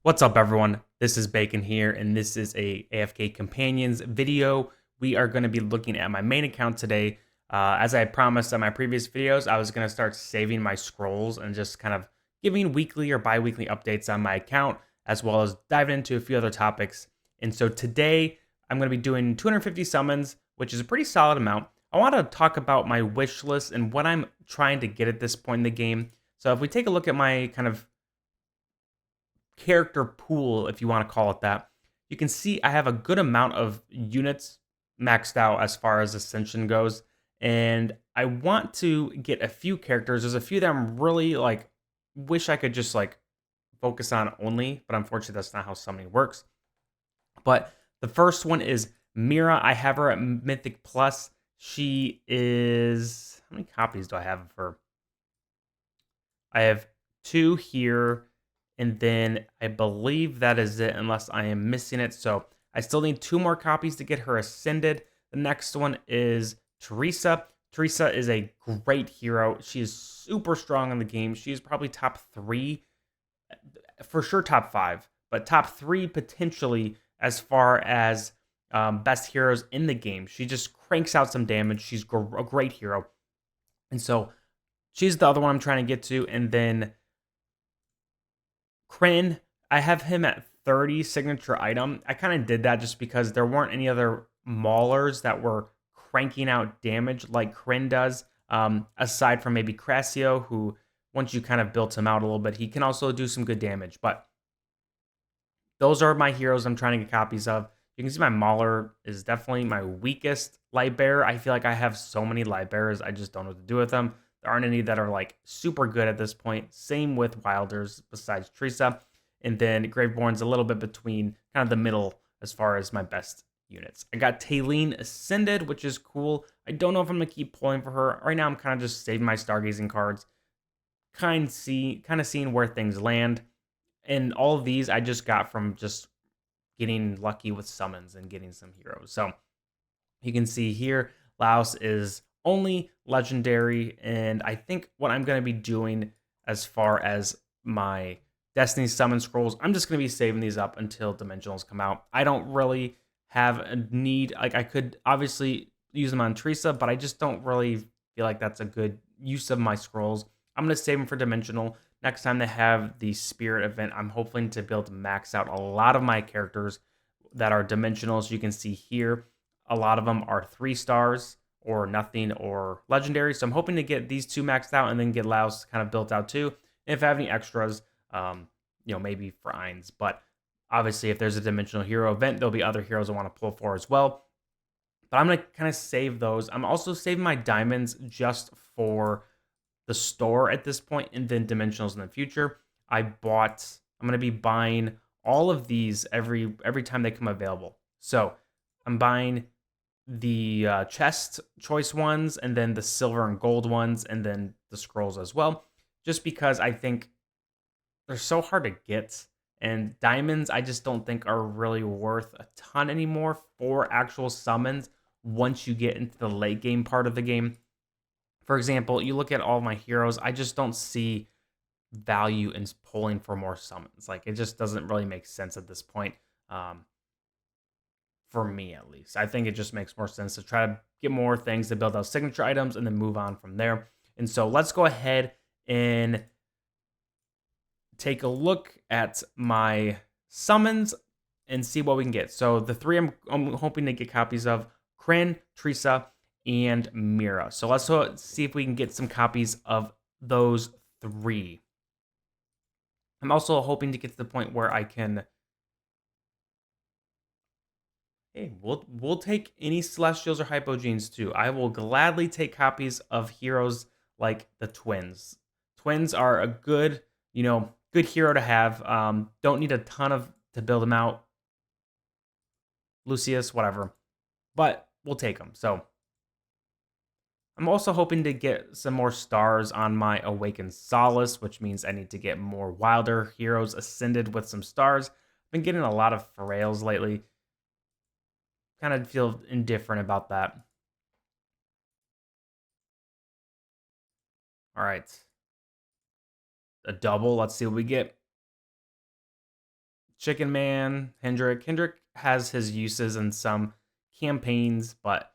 What's up, everyone? This is Bacon here, and this is a AFK Companions video. We are going to be looking at my main account today. As I promised on my previous videos, I was going to start saving my scrolls and just kind of giving weekly or bi-weekly updates on my account, as well as diving into a few other topics. And so today, I'm going to be doing 250 summons, which is a pretty solid amount. I want to talk about my wish list and what I'm trying to get at this point in the game. So if we take a look at my kind of character pool, if you want to call it that, you can see I have a good amount of units maxed out as far as Ascension goes. And I want to get a few characters. There's a few that I'm really like, wish I could just like focus on only, but unfortunately, that's not how summoning works. But the first one is Mira. I have her at Mythic Plus. She is. How many copies do I have of her? I have 2 here, and then I believe that is it, unless I am missing it. So I still need 2 more copies to get her ascended. The next one is Teresa. Teresa is a great hero. She is super strong in the game. She is probably top 3, for sure top 5, but top 3 potentially as far as best heroes in the game. She just cranks out some damage. She's a great hero. And so she's the other one I'm trying to get to. And then Kryn, I have him at 30 signature item. I kind of did that just because there weren't any other maulers that were cranking out damage like Kryn does, aside from maybe Crassio, who, once you kind of built him out a little bit, he can also do some good damage. But those are my heroes I'm trying to get copies of. You can see my Mauler is definitely my weakest light bearer. I feel like I have so many light bearers, I just don't know what to do with them. There aren't any that are like super good at this point. Same with Wilders besides Teresa. And then Graveborn's a little bit between kind of the middle as far as my best units. I got Taylene Ascended, which is cool. I don't know if I'm going to keep pulling for her. Right now, I'm kind of just saving my Stargazing cards, kind of seeing where things land. And all of these I just got from just getting lucky with summons and getting some heroes. So you can see here, Laos is only legendary. And I think what I'm going to be doing as far as my Destiny summon scrolls, I'm just going to be saving these up until dimensionals come out. I don't really have a need. Like, I could obviously use them on Teresa, but I just don't really feel like that's a good use of my scrolls. I'm going to save them for dimensional. Next time they have the Spirit event, I'm hoping to be able to max out a lot of my characters that are dimensionals. You can see here, a lot of them are 3 stars or nothing or legendary. So I'm hoping to get these 2 maxed out and then get Laos kind of built out too. And if I have any extras, maybe for Eins. But obviously, if there's a dimensional hero event, there'll be other heroes I want to pull for as well. But I'm going to kind of save those. I'm also saving my diamonds just for the store at this point, and then dimensionals in the future. I'm going to be buying all of these every time they come available. So I'm buying the chest choice ones, and then the silver and gold ones, and then the scrolls as well, just because I think they're so hard to get. And diamonds, I just don't think are really worth a ton anymore for actual summons once you get into the late game part of the game. For example, you look at all my heroes, I just don't see value in pulling for more summons. Like, it just doesn't really make sense at this point, for me at least. I think it just makes more sense to try to get more things to build out signature items and then move on from there. And so let's go ahead and take a look at my summons and see what we can get. So the 3 I'm hoping to get copies of: Kryn, Teresa, and Mira. So let's see if we can get some copies of those 3. I'm also hoping to get to the point where I can. Hey, we'll take any Celestials or Hypogenes too. I will gladly take copies of heroes like the Twins. Twins are a good, good hero to have. Don't need a ton of to build them out. Lucius, whatever, but we'll take them. So I'm also hoping to get some more stars on my Awakened Solace, which means I need to get more Wilder heroes ascended with some stars. I've been getting a lot of Pharales lately. Kind of feel indifferent about that. All right. A double. Let's see what we get. Chicken Man, Hendrick. Hendrick has his uses in some campaigns, but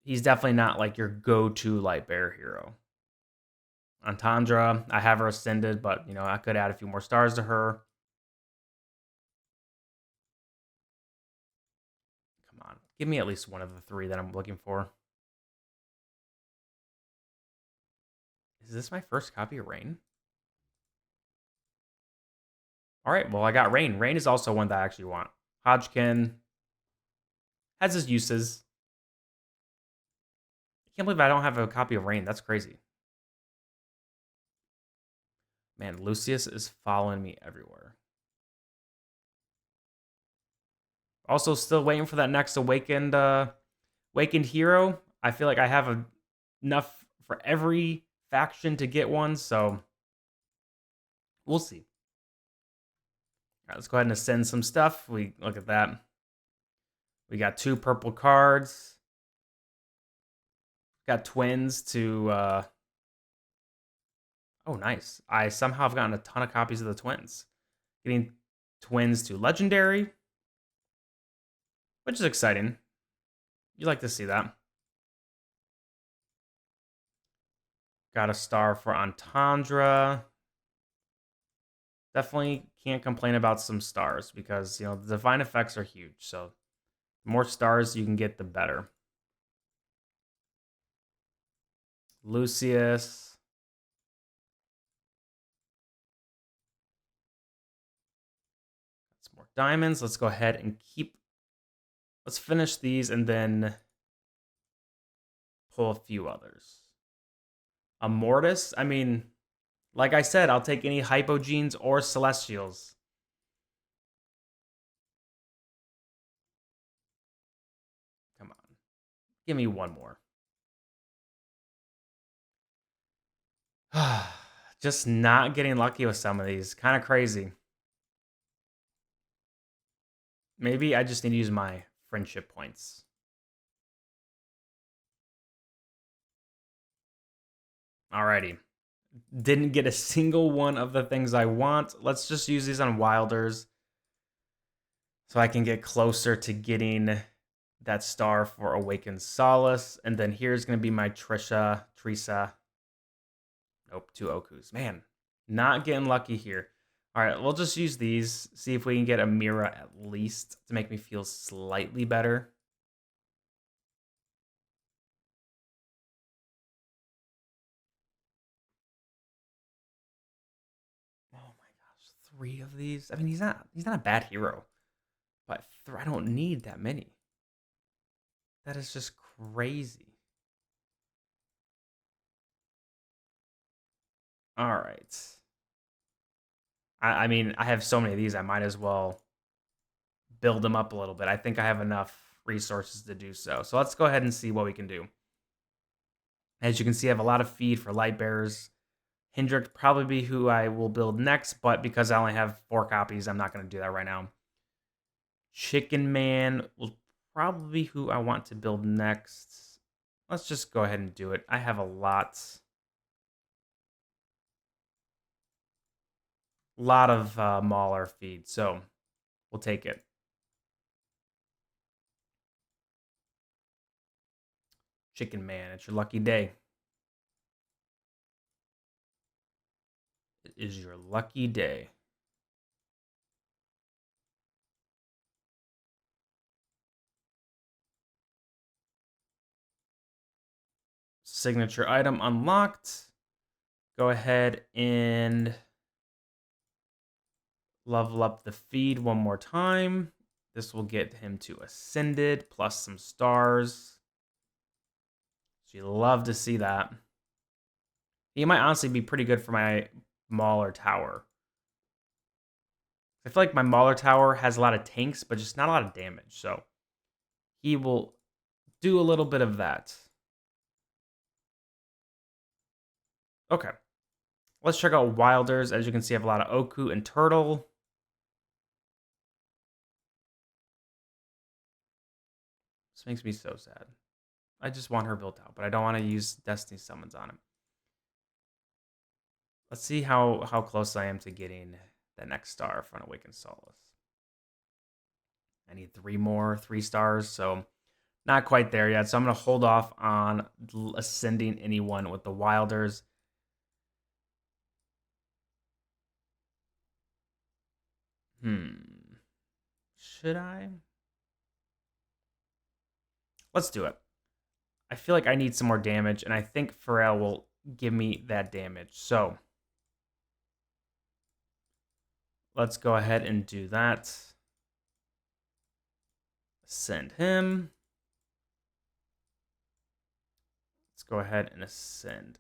he's definitely not like your go-to light bear hero. Antandra, I have her ascended, but I could add a few more stars to her. Come on, give me at least one of the three that I'm looking for. Is this my first copy of Rain? All right, well, I got Rain. Rain is also one that I actually want. Hodgkin has his uses. I can't believe I don't have a copy of Rain. That's crazy. Man, Lucius is following me everywhere. Also, still waiting for that next awakened hero. I feel like I have enough for every faction to get one, so we'll see. All right, let's go ahead and ascend some stuff. We look at that. We got 2 purple cards. Got twins to oh, nice. I somehow have gotten a ton of copies of the twins. Getting twins to legendary, which is exciting. You like to see that. Got a star for Entendre. Definitely can't complain about some stars because, the divine effects are huge. So the more stars you can get, the better. Lucius. That's more diamonds. Let's go ahead and let's finish these and then pull a few others. A Mortis. I mean, like I said, I'll take any Hypogenes or Celestials. Come on. Give me one more. Just not getting lucky with some of these. Kind of crazy. Maybe I just need to use my friendship points. Alrighty. Didn't get a single one of the things I want. Let's just use these on Wilders so I can get closer to getting that star for Awakened Solace. And then here's going to be my Teresa. Nope, 2 Okus. Man, not getting lucky here. All right, we'll just use these. See if we can get a Mira at least to make me feel slightly better. Oh my gosh, 3 of these. I mean, he's not a bad hero, but I don't need that many. That is just crazy. All right. I mean, I have so many of these. I might as well build them up a little bit. I think I have enough resources to do so. So let's go ahead and see what we can do. As you can see, I have a lot of feed for light bearers. Hendrick probably be who I will build next, but because I only have 4 copies, I'm not going to do that right now. Chicken Man will probably be who I want to build next. Let's just go ahead and do it. I have a lot of Mauler feed, so we'll take it. Chicken Man, it's your lucky day. It is your lucky day. Signature item unlocked. Go ahead and level up the feed one more time. This will get him to Ascended plus some stars. So you love to see that. He might honestly be pretty good for my Mauler Tower. I feel like my Mauler Tower has a lot of tanks, but just not a lot of damage. So he will do a little bit of that. Okay. Let's check out Wilders. As you can see, I have a lot of Oku and Turtle. This makes me so sad. I just want her built out, but I don't want to use Destiny Summons on him. Let's see how close I am to getting the next star for an Awakened Solace. I need 3 more 3 stars, so not quite there yet. So I'm going to hold off on ascending anyone with the Wilders. Should I? Let's do it. I feel like I need some more damage, and I think Pharrell will give me that damage. So let's go ahead and do that. Ascend him. Let's go ahead and ascend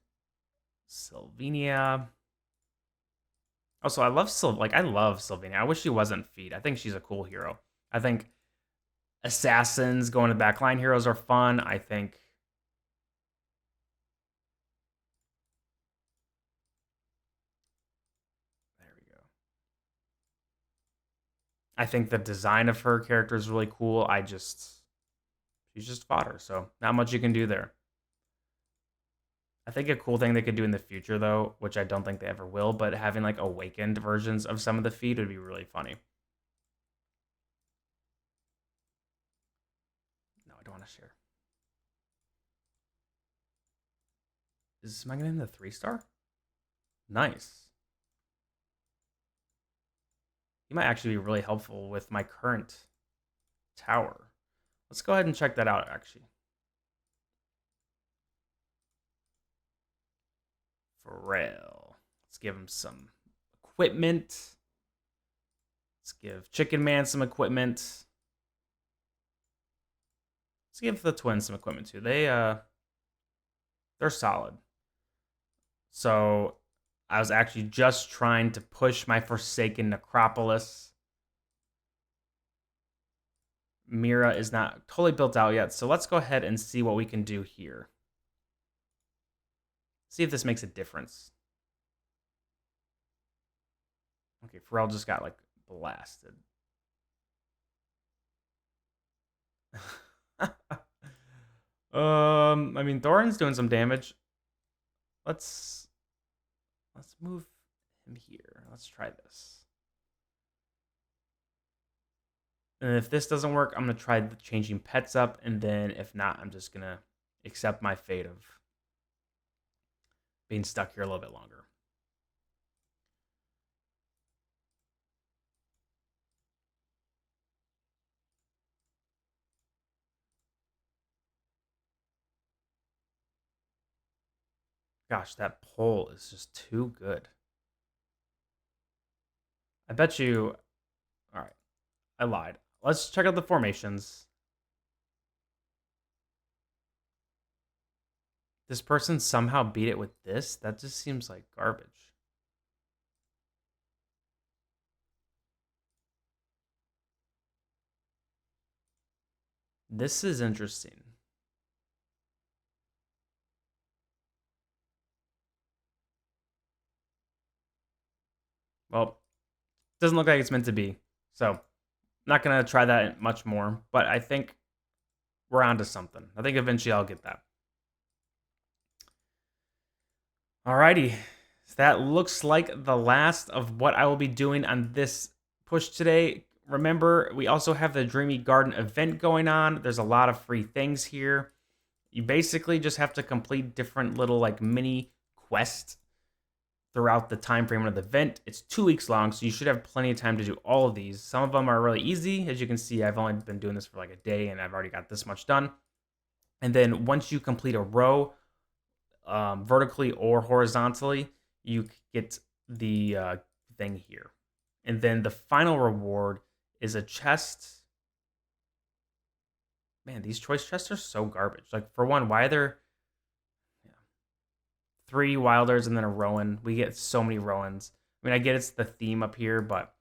Sylvania. Also, I love Sylvania. I wish she wasn't feed. I think she's a cool hero. I think assassins going to backline heroes are fun. I think there we go. I think the design of her character is really cool. She's just fodder, so not much you can do there. I think a cool thing they could do in the future, though, which I don't think they ever will, but having like awakened versions of some of the feed would be really funny. No, I don't want to share. Am I getting the 3-star? Nice. He might actually be really helpful with my current tower. Let's go ahead and check that out, actually. Pharrell. Let's give him some equipment. Let's give Chicken Man some equipment. Let's give the twins some equipment too. They're solid. So I was actually just trying to push my Forsaken Necropolis. Mira is not totally built out yet, so let's go ahead and see what we can do here. See if this makes a difference. Okay, Pharrell just got like blasted. I mean, Thorin's doing some damage. Let's move him here. Let's try this. And if this doesn't work, I'm gonna try changing pets up, and then if not, I'm just gonna accept my fate of being stuck here a little bit longer. Gosh, that poll is just too good. I bet you. All right, I lied. Let's check out the formations. This person somehow beat it with this? That just seems like garbage. This is interesting. Well, doesn't look like it's meant to be. So, not going to try that much more, but I think we're onto something. I think eventually I'll get that. Alrighty. So that looks like the last of what I will be doing on this push today. Remember, we also have the Dreamy Garden event going on. There's a lot of free things here. You basically just have to complete different little like mini quests throughout the time frame of the event. It's 2 weeks long, so you should have plenty of time to do all of these. Some of them are really easy. As you can see, I've only been doing this for like a day, and I've already got this much done. And then once you complete a row, vertically or horizontally, you get the thing here. And then the final reward is a chest. Man, these choice chests are so garbage. Like, for one, why are there 3 Wilders and then a Rowan? We get so many Rowans. I mean, I get it's the theme up here, but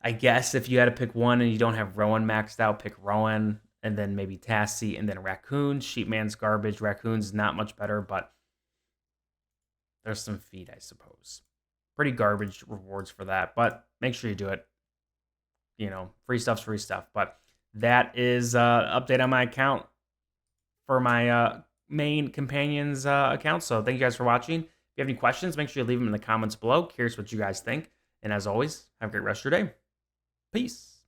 I guess if you had to pick one and you don't have Rowan maxed out, pick Rowan, and then maybe Tassie, and then Raccoon. Sheepman's garbage. Raccoon's not much better, but there's some feed, I suppose. Pretty garbage rewards for that, but make sure you do it. You know, free stuff's free stuff. But that is update on my account for my main companions account. So thank you guys for watching. If you have any questions, make sure you leave them in the comments below. Curious what you guys think. And as always, have a great rest of your day. Peace.